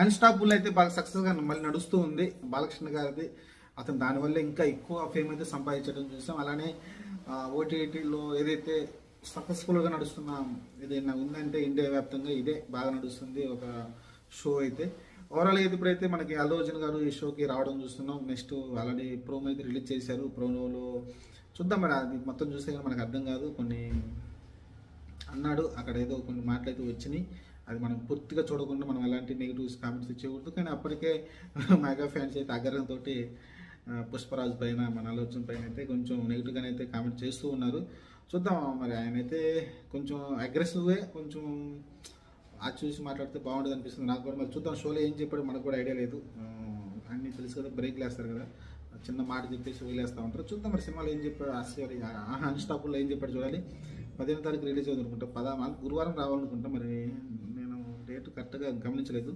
Unstoppable అయితే బాగా సక్సెస్గా మళ్ళీ నడుస్తూ ఉంది బాలకృష్ణ గారిది. అతను దానివల్ల ఇంకా ఎక్కువ ఫేమ్ అయితే సంపాదించడం చూసాం. అలానే ఓటీటీలో ఏదైతే సక్సెస్ఫుల్గా నడుస్తున్న ఏదైనా ఉందంటే ఇండియా వ్యాప్తంగా ఇదే బాగా నడుస్తుంది ఒక షో అయితే. ఓవరాల్ అయితే ఇప్పుడైతే మనకి అల్లు అర్జున్ గారు ఈ షోకి రావడం చూస్తున్నాం. నెక్స్ట్ ఆల్రెడీ ప్రోమో అయితే రిలీజ్ చేశారు. ప్రోమోలో చూద్దాం మరి, అది మొత్తం చూస్తే కానీ మనకు అర్థం కాదు. కొన్ని అన్నాడు అక్కడ, ఏదో కొన్ని మాటలు అయితే వచ్చినాయి. అది మనం పూర్తిగా చూడకుండా మనం ఎలాంటి నెగిటివ్స్ కామెంట్స్ ఇచ్చేయకూడదు. కానీ అప్పటికే మెగా ఫ్యాన్స్ అయితే ఆగ్రహంతో పుష్పరాజ్ పైన, మన అల్లు అర్జున్ పైన అయితే కొంచెం నెగిటివ్గానే అయితే కామెంట్ చేస్తూ ఉన్నారు. చూద్దాం మరి, ఆయన అయితే కొంచెం అగ్రెసివ్గా కొంచెం అది చూసి మాట్లాడితే బాగుంటుంది అనిపిస్తుంది నాకు కూడా. మరి చూద్దాం, షోలో ఏం చెప్పాడు మనకు కూడా ఐడియా లేదు. అన్నీ తెలుసు కదా, బ్రేక్లు వేస్తారు కదా, చిన్న మాట చెప్పేసి వదిలేస్తూ ఉంటారు. చూద్దాం మరి సినిమాలో ఏం చెప్పాడు, ఆశ్చర్య అన్స్టాపుల్లో ఏం చెప్పాడు చూడాలి. 15వ తారీఖు రిలీజ్ అవుతుంది అనుకుంటా, గురువారం రావాలనుకుంటా. మరి నేను డేట్ కరెక్ట్గా గమనించలేదు.